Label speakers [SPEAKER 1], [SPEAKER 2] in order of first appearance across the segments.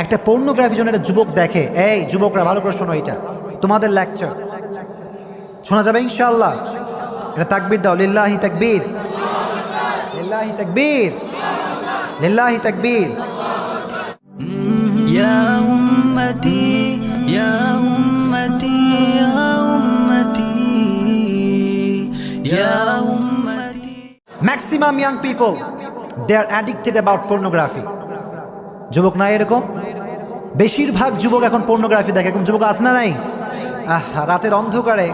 [SPEAKER 1] একটা পর্নোগ্রাফি যখন একটা যুবক দেখে, এই যুবকরা ভালো করে শোনো, এটা তোমাদের লেকচার, শোনা যাবে ইনশাআল্লাহ। এটা তাকবীর দাও, লিল্লাহি তাকবীর, লিল্লাহি তাকবীর, লিল্লাহি তাকবীর।
[SPEAKER 2] يا أمتي يا أمتي يا أمتي يا أمتي
[SPEAKER 1] maximum young people they are addicted about pornography. যুবক না এরকম? বেশিরভাগ যুবক এখন পর্নোগ্রাফি দেখে। এরকম যুবক আছে না নাই? রাতের অন্ধকারে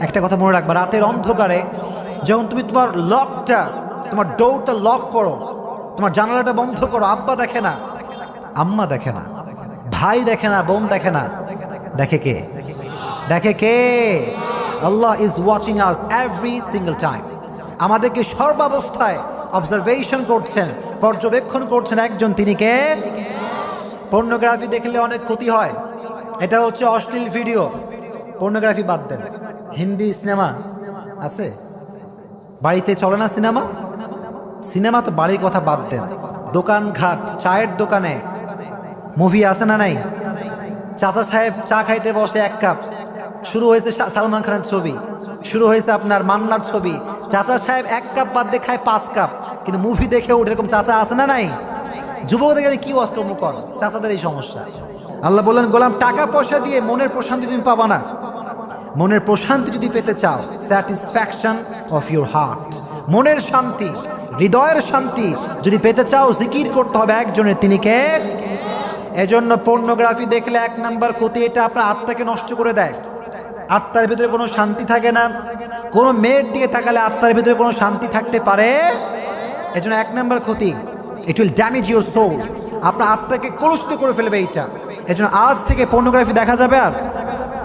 [SPEAKER 1] একটা কথা মনে রাখবা, রাতের অন্ধকারে যখন তুমি তোমার লকটা, তোমার ডোরটা লক করো, তোমার জানালাটা বন্ধ করো, আব্বা দেখে না, আম্মা দেখে না, ভাই দেখে না, বোন দেখে না, দেখে কে? দেখে কে? Allah is watching us every single time. আমাদেরকে সর্বাবস্থায় অবজারভেশন করছেন, পর্যবেক্ষণ করছেন একজন, তিনি কে? পর্নোগ্রাফি দেখলে অনেক ক্ষতি হয়। এটা হচ্ছে অশ্লীল ভিডিও। পর্নোগ্রাফি বাদ দেন, হিন্দি সিনেমা আছে, বাড়িতে চলে না সিনেমা? সিনেমা তো বাড়ির কথা বাদ দেন, দোকান ঘাট, চায়ের দোকানে মুভি আছে না নাই? চাচা সাহেব চা খাইতে বসে, এক কাপ, শুরু হয়েছে সালমান খানের ছবি, শুরু হয়েছে আপনার মান্নার ছবি, চাচা সাহেব এক কাপ বাদ দিয়ে খায় 5 কাপ, কিন্তু মুভি দেখে ওঠে। এরকম চাচা আছে না নাই? যুবকদের কি অস্ত্রম কর, চাচাদের এই সমস্যা। আল্লাহ বললেন, গোলাম টাকা পয়সা দিয়ে মনের প্রশান্তি তুমি পাবা না। মনের প্রশান্তি যদি পেতে চাও, স্যাটিসফ্যাকশন অফ ইউর হার্ট, মনের শান্তি, হৃদয়ের শান্তি যদি পেতে চাও, জিকির করতে হবে একজনের, তিনি কে? এজন্য পর্নোগ্রাফি দেখলে 1 নাম্বার ক্ষতি, এটা আপনার আত্মাকে নষ্ট করে দেয়। আত্মার ভিতরে কোনো শান্তি থাকে না। কোনো মেয়ের দিকে তাকালে আত্মার ভিতরে কোনো শান্তি থাকতে পারে? এজন্য 1 নাম্বার ক্ষতি, it will damage your soul. আপনার আত্মাকে কলুষিত করে ফেলবে এইটা। এজন্য আজ থেকে পর্নোগ্রাফি দেখা যাবে আর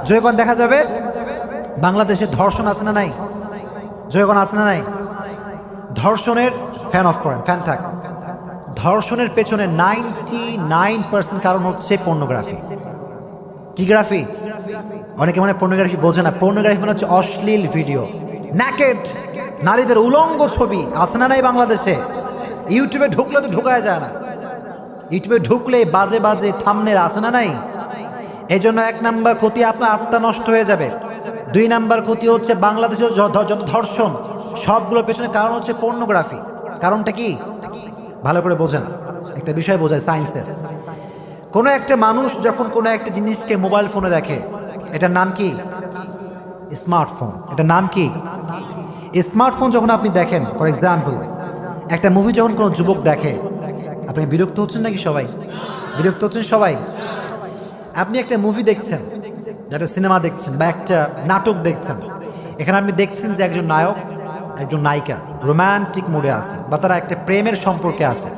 [SPEAKER 1] জয়গণ দেখা যাবে। বাংলাদেশে ধর্ষণ আছে না নাই? জয়গণ আছে না নাই? ধর্ষণের ফ্যান অফ করেন, ফ্যান থাক। ধর্ষণের পেছনে 99% কারণ হচ্ছে পর্নোগ্রাফি। কি গ্রাফি? অনেকে মানে পর্নোগ্রাফি বোঝে না। পর্নোগ্রাফি মানে হচ্ছে অশ্লীল ভিডিও, ন্যাকেড, নারীদের উলঙ্গ ছবি আছে না নাই বাংলাদেশে? ইউটিউবে ঢুকলে তো ঢুকায় যায় না। ইউটিউবে ঢুকলে বাজে বাজে থাম্বনেল আছে না নাই? এই জন্য 1 নাম্বার ক্ষতি, আপনার আত্মা নষ্ট হয়ে যাবে। 2 নাম্বার ক্ষতি হচ্ছে বাংলাদেশের যত ধর্ষণ সবগুলোর পেছনে কারণ হচ্ছে পর্নোগ্রাফি। কারণটা কি? ভালো করে বোঝেন, একটা বিষয় বোঝায় সায়েন্সের। কোনো একটা মানুষ যখন কোনো একটা জিনিসকে মোবাইল ফোনে দেখে, এটার নাম কি? স্মার্টফোন। এটার নাম কি? স্মার্টফোন। যখন আপনি দেখেন, ফর এক্সাম্পল একটা মুভি যখন কোনো যুবক দেখে, আপনি বিরক্ত হচ্ছেন নাকি? সবাই বিরক্ত হচ্ছেন সবাই। আপনি একটা মুভি দেখছেন, একটা সিনেমা দেখছেন বা একটা নাটক দেখছেন, এখানে আপনি দেখছেন যে একজন নায়ক একজন নায়িকা রোমান্টিক মুডে আছে বা তারা একটা প্রেমের সম্পর্কে আছে।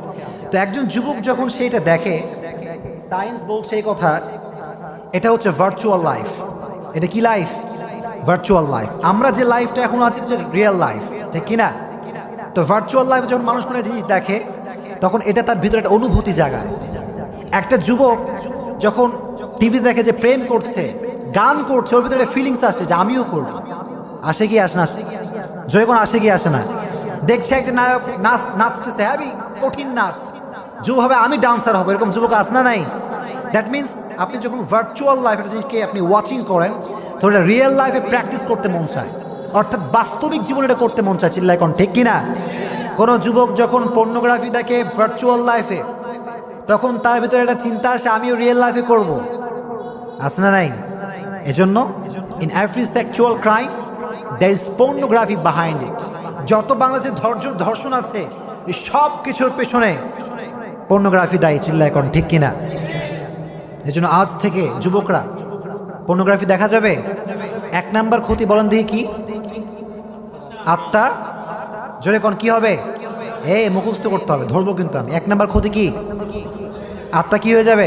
[SPEAKER 1] তো একজন যুবক যখন সেটা দেখে, সায়েন্স বলছে এই কথা, এটা হচ্ছে ভার্চুয়াল লাইফ। এটা কি লাইফ? Virtual life. আমরা যে লাইফটা এখন আছি সেটা রিয়েল লাইফ, ঠিক কিনা? তো ভার্চুয়াল লাইফে যখন মানুষ কোনো জিনিস দেখে, তখন এটা তার ভিতরে একটা অনুভূতি জাগায়। একটা যুবক যখন টিভি দেখে যে প্রেম করছে, গান করছে, ওর ভিতরে ফিলিংস আসে যে আমিও করব। আসে কি আসে না? যখন আসে কি আসে না? দেখছে একটা নায়ক নাচতেছে, হ্যাভি কঠিন নাচ, যুবক ভাবে আমি ডান্সার হবো। এরকম যুবক আসে না নাই? দ্যাট মিনস আপনি যখন ভার্চুয়াল লাইফ একটা জিনিসকে আপনি ওয়াচিং করেন, তো এটা রিয়েল লাইফে প্র্যাকটিস করতে মন চায়, অর্থাৎ বাস্তবিক জীবনে এটা করতে মন চায়। চিল্লায় কোন ঠিক কিনা? কোনো যুবক যখন পর্নোগ্রাফি দেখে ভার্চুয়াল লাইফে, তখন তার ভিতরে একটা চিন্তা আসে আমিও রিয়েল লাইফে করব। আছে না নাই? এজন্য in every sexual crime there is pornography behind it. যত বাংলাদেশের ধর্ষণ আছে, এই সব কিছুর পেছনে পর্নোগ্রাফি দায়ী। চিল্লায় কোন ঠিক কিনা? এজন্য আজ থেকে যুবকরা পর্নোগ্রাফি দেখা যাবে। 1 নাম্বার ক্ষতি বলেন দেখি কি? আত্মা। জোরে কোন কি হবে? মুখস্থ করতে হবে, ধরবো কিন্তু আমি। 1 নাম্বার ক্ষতি কি? আত্মা কি হয়ে যাবে?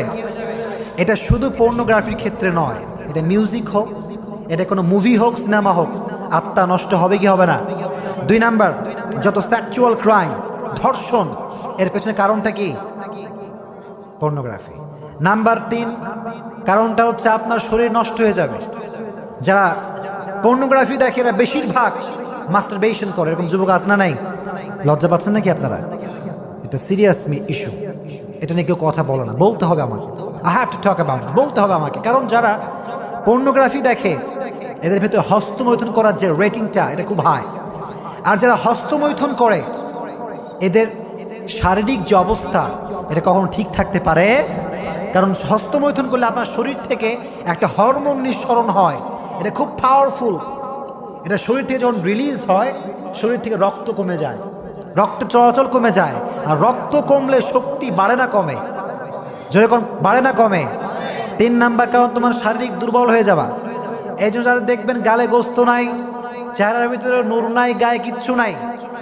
[SPEAKER 1] এটা শুধু পর্নোগ্রাফির ক্ষেত্রে নয়, এটা মিউজিক হোক, এটা কোনো মুভি হোক, সিনেমা হোক, আত্মা নষ্ট হবে কি হবে না? 2 নাম্বার, যত সেক্সুয়াল ক্রাইম, ধর্ষণ, এর পেছনে কারণটা কি? পর্নোগ্রাফি। নাম্বার 3 কারণটা হচ্ছে আপনার শরীর নষ্ট হয়ে যাবে। যারা পর্নোগ্রাফি দেখে এরা বেশিরভাগ মাস্টারবেশন করে। এরকম যুবক আছে না নাই? লজ্জা পাচ্ছেন নাকি আপনারা? এটা সিরিয়াস ইস্যু। এটা নিয়ে কেউ কথা বলে না, বলতে হবে আমাকে, I have to talk about, বলতে হবে আমাকে। কারণ যারা পর্নোগ্রাফি দেখে এদের ভেতরে হস্তমৈথুন করার যে রেটিংটা এটা খুব হাই। আর যারা হস্তমৈথুন করে এদের শারীরিক যে অবস্থা এটা কখনো ঠিক থাকতে পারে, কারণ হস্তমৈথুন করলে আপনার শরীর থেকে একটা হরমোন নিঃসরণ হয়, এটা খুব পাওয়ারফুল। এটা শরীর থেকে যখন রিলিজ হয় শরীর থেকে রক্ত কমে যায়, রক্ত চলাচল কমে যায়। আর রক্ত কমলে শক্তি বাড়ে না কমে, যেরকম বাড়ে না কমে। 3 নাম্বার কারণ তোমার শারীরিক দুর্বল হয়ে যাবা। এই জন্য যাদের দেখবেন গালে গোস্ত নাই, চেহারার ভিতরে নূর নাই, গায়ে কিচ্ছু নাই,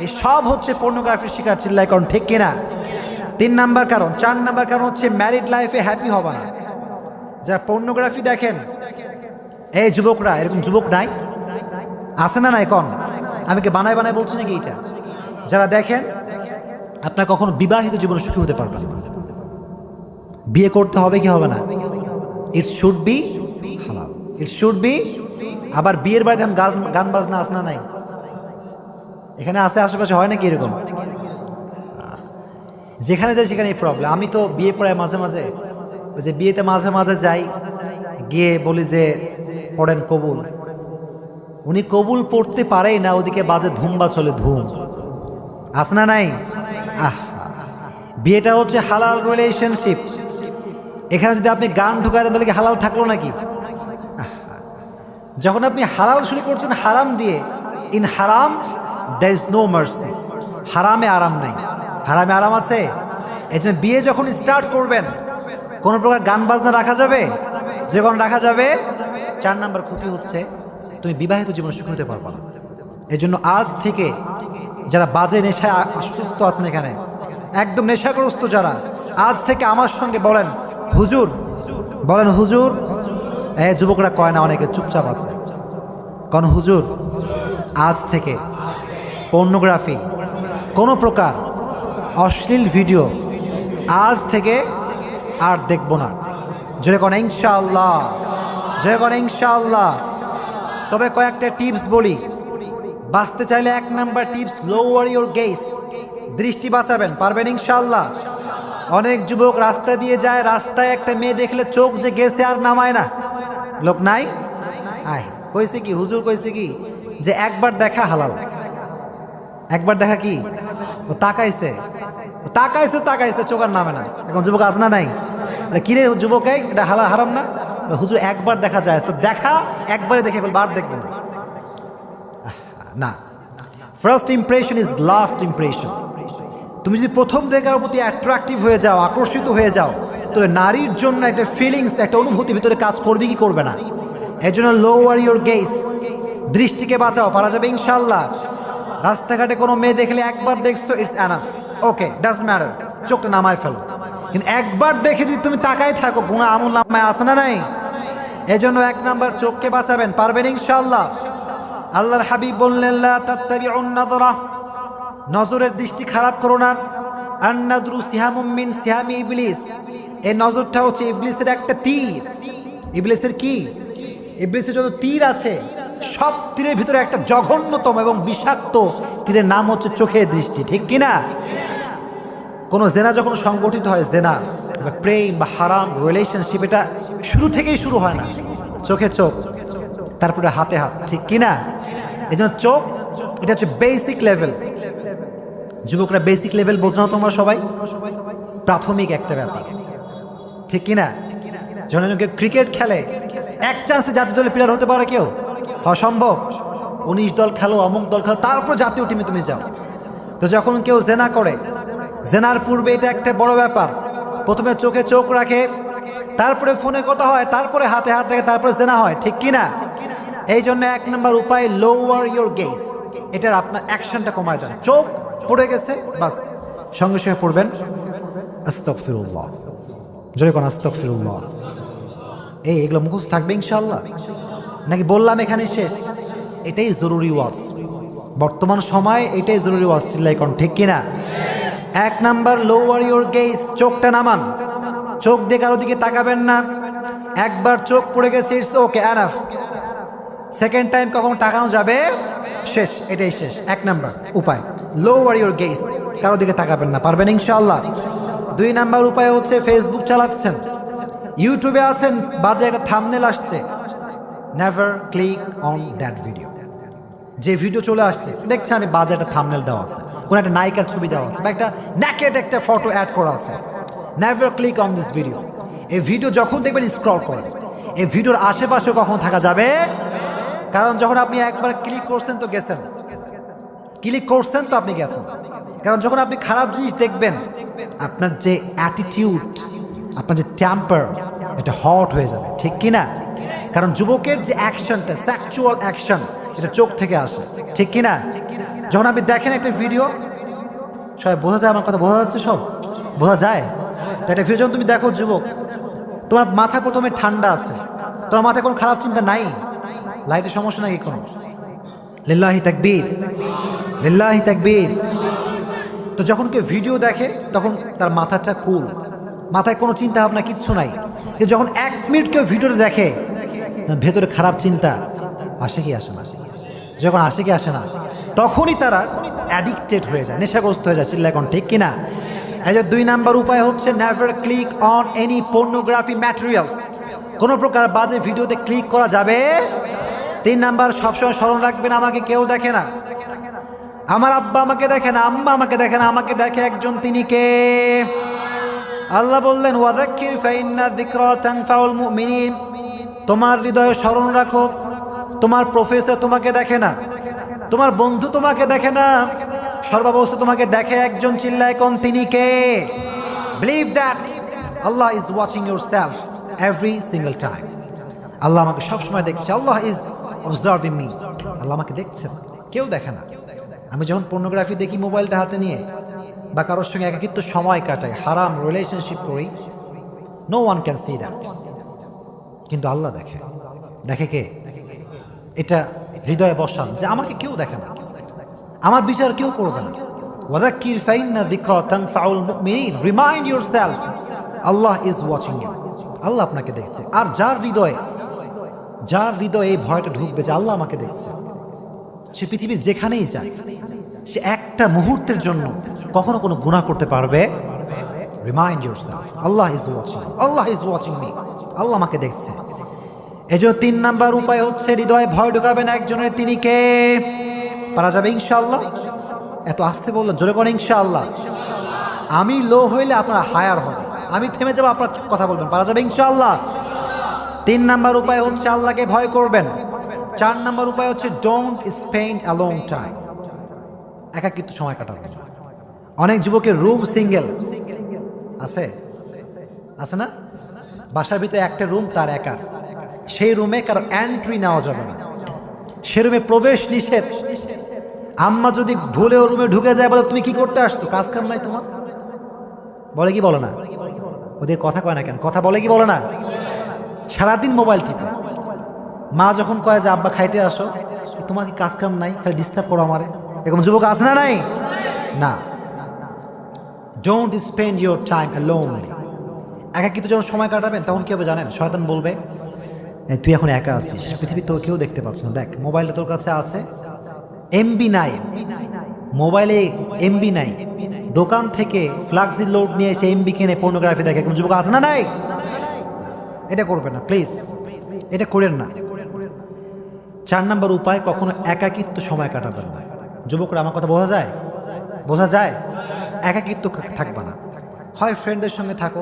[SPEAKER 1] এই সব হচ্ছে পর্নোগ্রাফির শিকার। চিল্লাই কারণ ঠিক কিনা? 3 নাম্বার কারণ। 4 নাম্বার কারণ হচ্ছে ম্যারিড লাইফে হ্যাপি হবে না। যারা পর্নোগ্রাফি দেখেন এই যুবকরা, এরকম যুবক নাই? আছে না নাই? কম। আমি কি বানায় বানায় বলছি নাকি? এটা যারা দেখেন আপনার কখনো বিবাহিত জীবনে সুখী হতে পারবেন না। বিয়ে করতে হবে কি হবে না? ইট শুড বি হালাল, ইট শুড বি। আবার বিয়ের বাড়িতে গান বাজনা আছে না নাই? এখানে আছে আশেপাশে, হয় নাকি এরকম? যেখানে যাই সেখানে প্রবলেম। আমি তো বিয়ে পড়ায় মাঝে মাঝে, ওই যে বিয়েতে মাঝে মাঝে যাই, গিয়ে বলি যে পড়েন কবুল। উনি কবুল পড়তে পারেই না, ওদিকে বাজে ধুমবা চলে ধুম। আছে না নাই? বিয়েটা হচ্ছে হালাল রিলেশনশিপ। এখানে যদি আপনি গান ঢুকায় দেন তাহলে কি হালাল থাকলো নাকি? যখন আপনি হালাল শুরু করছেন হারাম দিয়ে, ইন হারাম দ্যার ইজ নো মার্সি। হারামে আরাম নাই। হারামে আরাম আছে? এই জন্য বিয়ে যখন স্টার্ট করবেন কোনো প্রকার গান বাজনা রাখা যাবে? যখন রাখা যাবে 4 নাম্বার ক্ষতি হচ্ছে তুমি বিবাহিত জীবনে সুখী হতে পারবে না। এই জন্য আজ থেকে যারা বাজে নেশায় অসুস্থ আছেন, এখানে একদম নেশাগ্রস্ত যারা, আজ থেকে আমার সঙ্গে বলেন হুজুর, বলেন হুজুর। যুবকরা কয় না, অনেকে চুপচাপ আছে। কোন হুজুর, আজ থেকে পর্নোগ্রাফি, কোনো প্রকার অশ্লীল ভিডিও আজ থেকে আর দেখব না। যেরকম ইনশাআল্লাহ, যেরকম ইনশাআল্লাহ। তবে কয়েকটা টিপস বলি, বাঁচতে চাইলে 1 number tips, lower your gauge. দৃষ্টি বাঁচাবেন, পারবেন ইনশাআল্লাহ। অনেক যুবক রাস্তা দিয়ে যায়, রাস্তায় একটা মেয়ে দেখলে চোখ যে গেছে আর নামায় না। লোক নাই? আয় কইছে কি হুজুর, কইছে কি যে একবার দেখা হালাল। একবার দেখা কি? ও তাকাইছে তাকাইছে তাকাইছে, চোখ আর নামে না। এখন যুবক আছে না নাই? কিরে যুবক, এটা হালাল হারাম না? হুজুর একবার দেখা যায় তো দেখা, একবারে দেখে ফেলবো, আর দেখবো না। First impression is last impression. তুমি যদি প্রথম দেখার প্রতি অ্যাট্রাকটিভ হয়ে যাও, আকর্ষিত হয়ে যাও, তাহলে নারীর জন্য একটা ফিলিংস, একটা অনুভূতি ভিতরে কাজ করবে কি করবে না? এই জন্য লোয়ার ইউর গেজ, দৃষ্টিকে বাঁচাও, পারা যাবে ইনশাল্লাহ। রাস্তাঘাটে কোনো মেয়ে দেখলে একবার দেখছো, it's enough, okay, doesn't matter, চোখটা নামায় ফেলো। কিন্তু একবার দেখে যদি তুমি তাকাই থাকো, গুনাহ আমল নামায় আছে না নাই? এই জন্য 1 নাম্বার চোখকে বাঁচাবেন, পারবেন ইনশাল্লাহ। আল্লাহর হাবিব বললেন লা তাত্তাবিউন নাযরা, নজরের দৃষ্টি খারাপ করো না। আন-নাযরু সিহামুম মিন সিহামি ইবলিস, এই নজরটা হচ্ছে ইবলিসের একটা তীর। ইবলিসের কি? ইবলিসের যত তীর আছে সব তীরের ভিতরে একটা জঘন্যতম এবং বিষাক্ত তীরের নাম হচ্ছে চোখের দৃষ্টি, ঠিক কিনা? কোনো জেনা যখন সংগঠিত হয়, জেনা বা প্রেম বা হারাম রিলেশনশিপ, এটা শুরু থেকেই শুরু হয় না, চোখে চোখ, তারপরে হাতে হাত, ঠিক কিনা? এই জন্য চোখ এটা হচ্ছে বেসিক লেভেল। যুবকরা বেসিক লেভেল বোঝো না তোমরা সবাই? প্রাথমিক একটা ব্যাপার, ঠিক কিনা? যখন কেউ ক্রিকেট খেলে, এক চান্সে জাতীয় দলের প্লেয়ার হতে পারে কেউ? অসম্ভব। 19 দল খেলো, অমুক দল খেলো, তারপর জাতীয় টিমে তুমি যাও। তো যখন কেউ জেনা করে, জেনার পূর্বে এটা একটা বড় ব্যাপার। প্রথমে চোখে চোখ রাখে, তারপরে ফোনে কথা হয়, তারপরে হাতে হাত রাখে, তারপরে জেনা হয়, ঠিক কিনা? এই জন্য 1 নাম্বার উপায় লোয়ার ইউর গেজ। এটার আপনার অ্যাকশনটা কমায় দেন। চোখ পড়ে গেছে, বাস সঙ্গে সঙ্গে পড়বেন আস্তাগফিরুল্লাহ, জোরে কোন আস্তাগফিরুল্লাহ। এগুলো মুখস্থ থাকবে ইনশাআল্লাহ? নাকি বললাম এখানে শেষ? এটাই জরুরি ওয়াজ, বর্তমান সময় এটাই জরুরি ওয়াজ, চিল্লাই কোন ঠিক কিনা? 1 নাম্বার লোয়ার ইউর গেজ, চোখটা নামান। চোখ দিয়ে কারো দিকে তাকাবেন না। একবার চোখ পড়ে গেছে, it's okay, enough. Second time কখন তাকানো যাবে? শেষ, এটাই শেষ। 1 নাম্বার উপায় লোয়ার ইউর গেজ, কারো দিকে তাকাবেন না, পারবেন ইনশাআল্লাহ? 2 নাম্বার উপায় হচ্ছে ফেসবুক চালাচ্ছেন, ইউটিউবে আছেন, বাজে একটা থাম্বনেল আসছে, never click on that video. যে ভিডিও চলে আসছে দেখছেন আমি বাজে একটা থাম্বনেল দেওয়া আছে, কোনো একটা নায়িকার ছবি দেওয়া আছে বা একটা ন্যাকেড একটা ফটো অ্যাড করা আছে, never click on this video. এই ভিডিও যখন দেখবেন স্ক্রল করেন, এই ভিডিওর আশেপাশে কখন থাকা যাবে, কারণ যখন আপনি একবার ক্লিক করছেন তো গেছেন, ক্লিক করছেন তো আপনি গেছেন। কারণ যখন আপনি খারাপ জিনিস দেখবেন আপনার যে অ্যাটিটিউড, আপনার যে টেম্পার, এটা হট হয়ে যাবে, ঠিক কি না? কারণ যুবকের যে অ্যাকশনটা, সেক্সুয়াল অ্যাকশন, এটা চোখ থেকে আসে, ঠিক কি না? যখন আপনি দেখেন একটা ভিডিও, সবাই বোঝা যায় আমার কথা, বোঝা যাচ্ছে, সব বোঝা যায় তো। একটা ভিডিও যখন তুমি দেখো যুবক, তোমার মাথা প্রথমে ঠান্ডা আছে, তোমার মাথায় কোনো খারাপ চিন্তা নাই, লাইটের সমস্যা নাকি কোনো? লিল্লাহি তাকবীর, লিল্লাহি তাকবীর। তো যখন কেউ ভিডিও দেখে তখন তার মাথাটা কুল, মাথায় কোনো চিন্তা ভাবনা কিচ্ছু নাই। কিন্তু যখন 1 মিনিট কেউ ভিডিওতে দেখে, তার ভেতরে খারাপ চিন্তা আসে কি আসে না? যখন আসে কি আসে না, তখনই তারা অ্যাডিক্টেড হয়ে যায়, নেশাগ্রস্ত হয়ে যায়। চিল্লা এখন ঠিক কিনা? এই যে 2 নাম্বার উপায় হচ্ছে never click on any pornography materials. কোনো প্রকার বাজে ভিডিওতে ক্লিক করা যাবে। 3 নাম্বার, সবসময় স্মরণ রাখবেন, আমাকে কেউ দেখে না, আমার আব্বা আমাকে দেখে না, আম্মা আমাকে দেখে না, আমাকে দেখে একজন, তিনি কে? আল্লাহ বললেন ওয়াযাক্কির ফাইন্না যিকরা তানফাউল মুমিনিন। তোমার হৃদয়ে স্মরণ রাখো, তোমার প্রফেসর তোমাকে দেখে না, তোমার বন্ধু তোমাকে দেখে না, সর্বাবস্থা তোমাকে দেখে একজন, চিল্লায় কোন, তিনি কে? Believe that Allah is watching yourself every single time. আল্লাহ আমাকে সবসময় দেখছে, আল্লাহ ইজ অবজার্ভিং মি। আল্লাহ আমাকে দেখছেন, কেউ দেখে না। আমি যখন পর্নোগ্রাফি দেখি মোবাইলটা হাতে নিয়ে, বা কারোর সঙ্গে একাকিত্ব সময় কাটাই, হারাম রিলেশনশিপ করি, no one can see that, কিন্তু আল্লাহ দেখে। দেখে কে? এটা হৃদয়ে বসান যে আমাকে কেউ দেখে না, আমার বিচার কেউ করবে না। ওয়াযাক্কির ফাইন্না যিকরা তানফাউল মুমিনিন। Remind yourself Allah is watching you. আল্লাহ আপনাকে দেখছে। আর যার হৃদয়ে এই ভয়টা ঢুকবে যে আল্লাহ আমাকে দেখছে, সে পৃথিবীর যেখানেই যায়, সে একটা মুহূর্তের জন্য কখনো কোনো গুনাহ করতে পারবে। Remind yourself Allah is watching, Allah is watching me, আল্লাহ আমাকে দেখছে। এজন্য 3 নাম্বার উপায় হচ্ছে হৃদয়ে ভয় ঢুকাবেন একজনের, তিনি কে? পারা যাবে ইনশাআল্লাহ? এত আস্তে বললেন, জোরে করে ইনশাআল্লাহ। আমি লো হইলে আপনার হায়ার হবে, আমি থেমে যাবো, আপনার কথা বলবেন, পারা যাবে ইনশাআল্লাহ। 3 নাম্বার উপায় হচ্ছে আল্লাহকে ভয় করবেন। 4 নাম্বার উপায় হচ্ছে don't spend a long time. একাকিত্ব সময় কাটাবেন। অনেক যুবকের রুম সিঙ্গেল আছে, আছে না? বাসার ভিতরে একটা রুম তার একা, সেই রুমে কারো এন্ট্রি নেওয়া যাবে না, সে রুমে প্রবেশ নিষেধ। আম্মা যদি ভুলেও রুমে ঢুকে যায়, বলে তুমি কি করতে আসছো, কাজ কাম নাই তোমার? বলে কি বলে না? ওদের কথা কয় না কেন? কথা বলে কি বলে না? সারাদিন মোবাইল টিপে। মা যখন কয় যে আব্বা খাইতে আসো, তোমার কি কাজ কাম নাই, খালি ডিস্টার্ব করো আমারে, এরকম যুবক আছে না? নাই না। Don't spend your time alonely. একাকিত্ব যখন সময় কাটাবেন তখন কি হবে জানেন? শয়তান বলবে তুই এখন একা আছিস, পৃথিবী তো কেউ দেখতে পাচ্ছে না, দেখ মোবাইলটা তোর কাছে আছে, এমবি নাই, মোবাইলে এমবি নাই, দোকান থেকে ফ্লাক্সি লোড নিয়ে এসে এমবি কিনে পর্নোগ্রাফি দেখে। কোন যুবক আছে না? নাই। এটা করবেন না প্লিজ, এটা করেন না। 4 নাম্বার উপায়, কখনো একাকিত্ব সময় কাটাবেন না। যুবকরা আমার কথা বোঝা যায়? বোঝা যায়? একাকিত্ব থাকবে না, হয় ফ্রেন্ডদের সঙ্গে থাকো,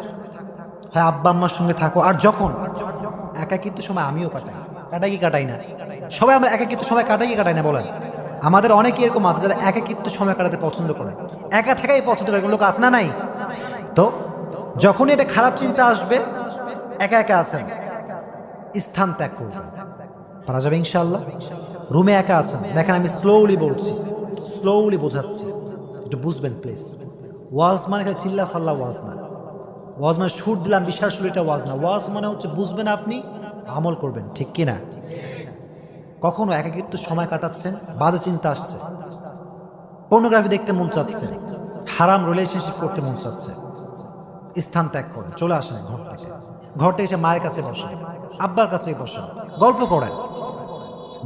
[SPEAKER 1] হয় আব্বা আম্মার সঙ্গে থাকো। আর যখন একাকিত্ব সময় আমিও কাটাই কি কাটাই না? সবাই আমরা একাকিত্ব সময় কাটাই কি কাটাই না বলেন? আমাদের অনেকে এরকম আছে যারা একাকিত্ব সময় কাটাতে পছন্দ করে, একা থাকাই পছন্দ করে, লোক আছে না? নাই। তো যখনই এটা খারাপ চিন্তা আসবে, একা একা আছেন, স্থান ত্যাগ করবেন, পারা যাবে ইনশাআল্লাহ। রুমে একা আছেন, দেখেন আমি স্লোলি বলছি, স্লোলি বোঝাচ্ছি, একটু বুঝবেন প্লিজ। ওয়াজ মানে খালি চিল্লা ফাল্লা ওয়াজ না, ওয়াজ মানে সুর দিলাম বিশাল সুর, এটা ওয়াজ না। ওয়াজ মানে হচ্ছে বুঝবেন আপনি, আমল করবেন, ঠিক কিনা? কখনো একাকিত্ব সময় কাটাচ্ছেন, বাজে চিন্তা আসছে, পর্নোগ্রাফি দেখতে মন চাচ্ছে, হারাম রিলেশনশিপ করতে মন চাচ্ছে, স্থান ত্যাগ করেন, চলে আসেন ঘর থেকে এসে মায়ের কাছে বসেন, আব্বার কাছে বসেন, গল্প করেন।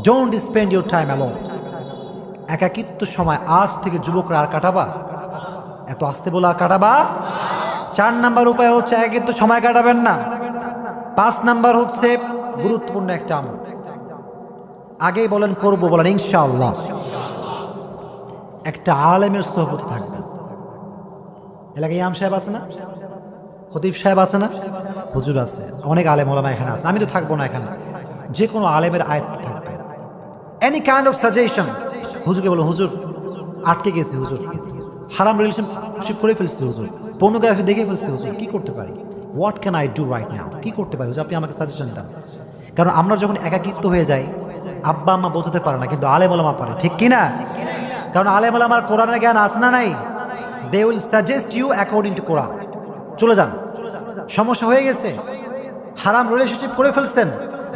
[SPEAKER 1] Don't spend your time alone. একাকিত্ব সময় আজ থেকে যুবকরা আর কাটাবা? এত আস্তে বলে আর কাটাবা? 4 নাম্বার উপায় হচ্ছে একে তো সময় কাটাবেন না, 5 নাম্বার হচ্ছে গুরুত্বপূর্ণ একটা আমল। আগেই বলেন করবো, বলেন ইনশাআল্লাহ। একটা আলেমের সোহবতে থাকবে। এলাকায় ইমাম সাহেব আছে না, খতিব সাহেব আছে না, হুজুর আছে, অনেক আলেম ওলামা এখানে আছে। আমি তো থাকবো না এখানে, যে কোনো আলেমের আয়াত থাকবে। এনি কাইন্ড অফ সাজেশন, হুজুরকে বলো হুজুর আটকে গেছি, হুজুর হারাম রিলেশনশিপ করে ফেলছি, হুজুর পর্নোগ্রাফি দেখে ফেলছি, হুজুর কি করতে পারি, what can I do right now, কি করতে পারি হুজুর, আপনি আমাকে সাজেশন দেন। কারণ আমরা যখন একাকিত্ব হয়ে যাই, আব্বা আম্মা বোঝাতে পারে না, কিন্তু আলেম ওলামা পারে, ঠিক কিনা? কারণ আলেম ওলামার কোরআনের জ্ঞান আছে না নাই? They will suggest you according to Quran. চলে যান, সমস্যা হয়ে গেছে, হারাম রিলেশনশিপ করে ফেলছেন,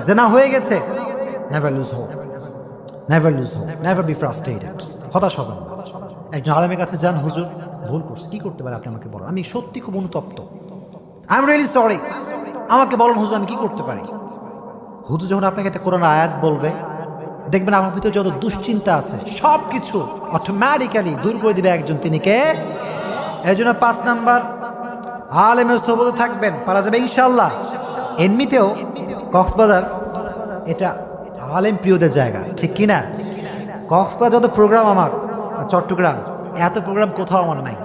[SPEAKER 1] জেনা হয়ে গেছে, never lose hope, never lose hope, never be frustrated, হতাশ হবেন না। একজন আলেমের কাছে যান, হুজুর ভুল করছি, কি করতে পারে আপনি আমাকে বলেন, আমি সত্যি খুব অনুতপ্ত, আই এম রিয়েলি সরি, আমাকে বলেন হুজুর আমি কি করতে পারি। হুজুর যখন আপনাকে একটা কোরআন আয়াত বলবে, দেখবেন আমার ভিতরে যত দুশ্চিন্তা আছে সব কিছু অটোমেটিক্যালি দূর করে দিবে একজন, তিনি কে? এই জন্য 5 নাম্বার আলেমের সোহবতে থাকবেন, পারা যাবে ইনশাআল্লাহ। এমনিতেও কক্সবাজার এটা আলেম প্রিয়দের জায়গা, ঠিক কিনা? কক্সবাজার যত প্রোগ্রাম আমার, চট্টগ্রাম এত প্রোগ্রাম কোথাও আমার নাই,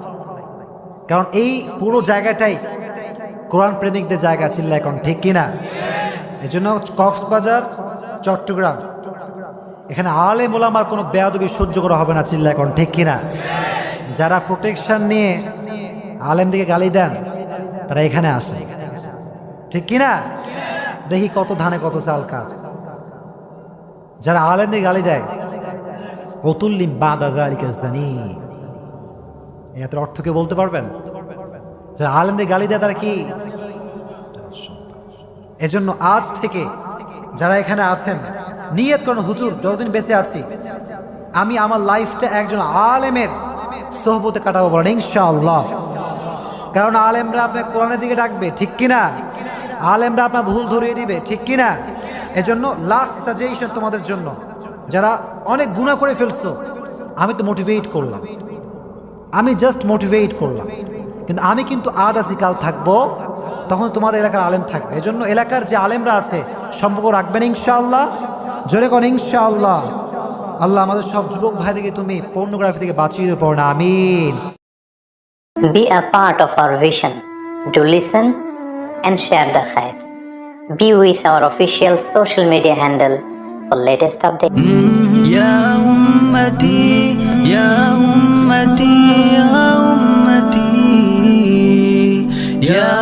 [SPEAKER 1] কারণ এই পুরো জায়গাটাই কোরআন প্রেমিকদের জায়গা, চিল্লা এখন, ঠিক কিনা? এই জন্য কক্সবাজার, চট্টগ্রাম এখানে আলেম ওলামার কোনো বেয়াদবি সহ্য করা হবে না, চিল্লা এখন, ঠিক কিনা? যারা প্রোটেকশন নিয়ে আলেমদিকে গালি দেন তারা এখানে আসে, ঠিক কিনা? দেখি কত ধানে কত চাল কার। যারা আলেমদিকে গালি দেয়, অতুল্লিম বাদা যালিকা জানি, এর অর্থ কে বলতে পারবেন? যারা আলেমদিকে গালি দেয় তারা কি? এজন্য আজ থেকে যারা এখানে আছেন নিয়ত করুন, হুজুর যতদিন বেঁচে আছি আমি আমার লাইফটা একজন আলেমের সোহবতে কাটাবো, বলেন ইনশাআল্লাহ। কারণ আলেমরা আপনার কোরআনের দিকে ডাকবে, ঠিক কিনা? আলেমরা আপনার ভুল ধরিয়ে দিবে, ঠিক কিনা? এজন্য লাস্ট সাজেশন তোমাদের জন্য, যারা অনেক গুনাহ করে ফেলছো, আমি তো মোটিভেট করলাম, আমি জাস্ট মোটিভেট করলাম, কিন্তু আমি কিন্তু আজ আছি কাল থাকবো, তখন তোমাদের এলাকার আলেম থাকবে। এজন্য এলাকার যে আলেমরা আছে সম্পর্ক রাখবেন ইনশাআল্লাহ, জোরে কোন ইনশাআল্লাহ। আল্লাহ আমাদের সব যুবক ভাইদেরকে তুমি পর্নোগ্রাফি থেকে বাঁচিয়ে দিও, পড়ো না, আমিন।
[SPEAKER 3] Be a part of our vision. Do listen and share the khair. Be with our official social media handle for latest updates.
[SPEAKER 2] يا أمتي يا أمتي يا أمتي يا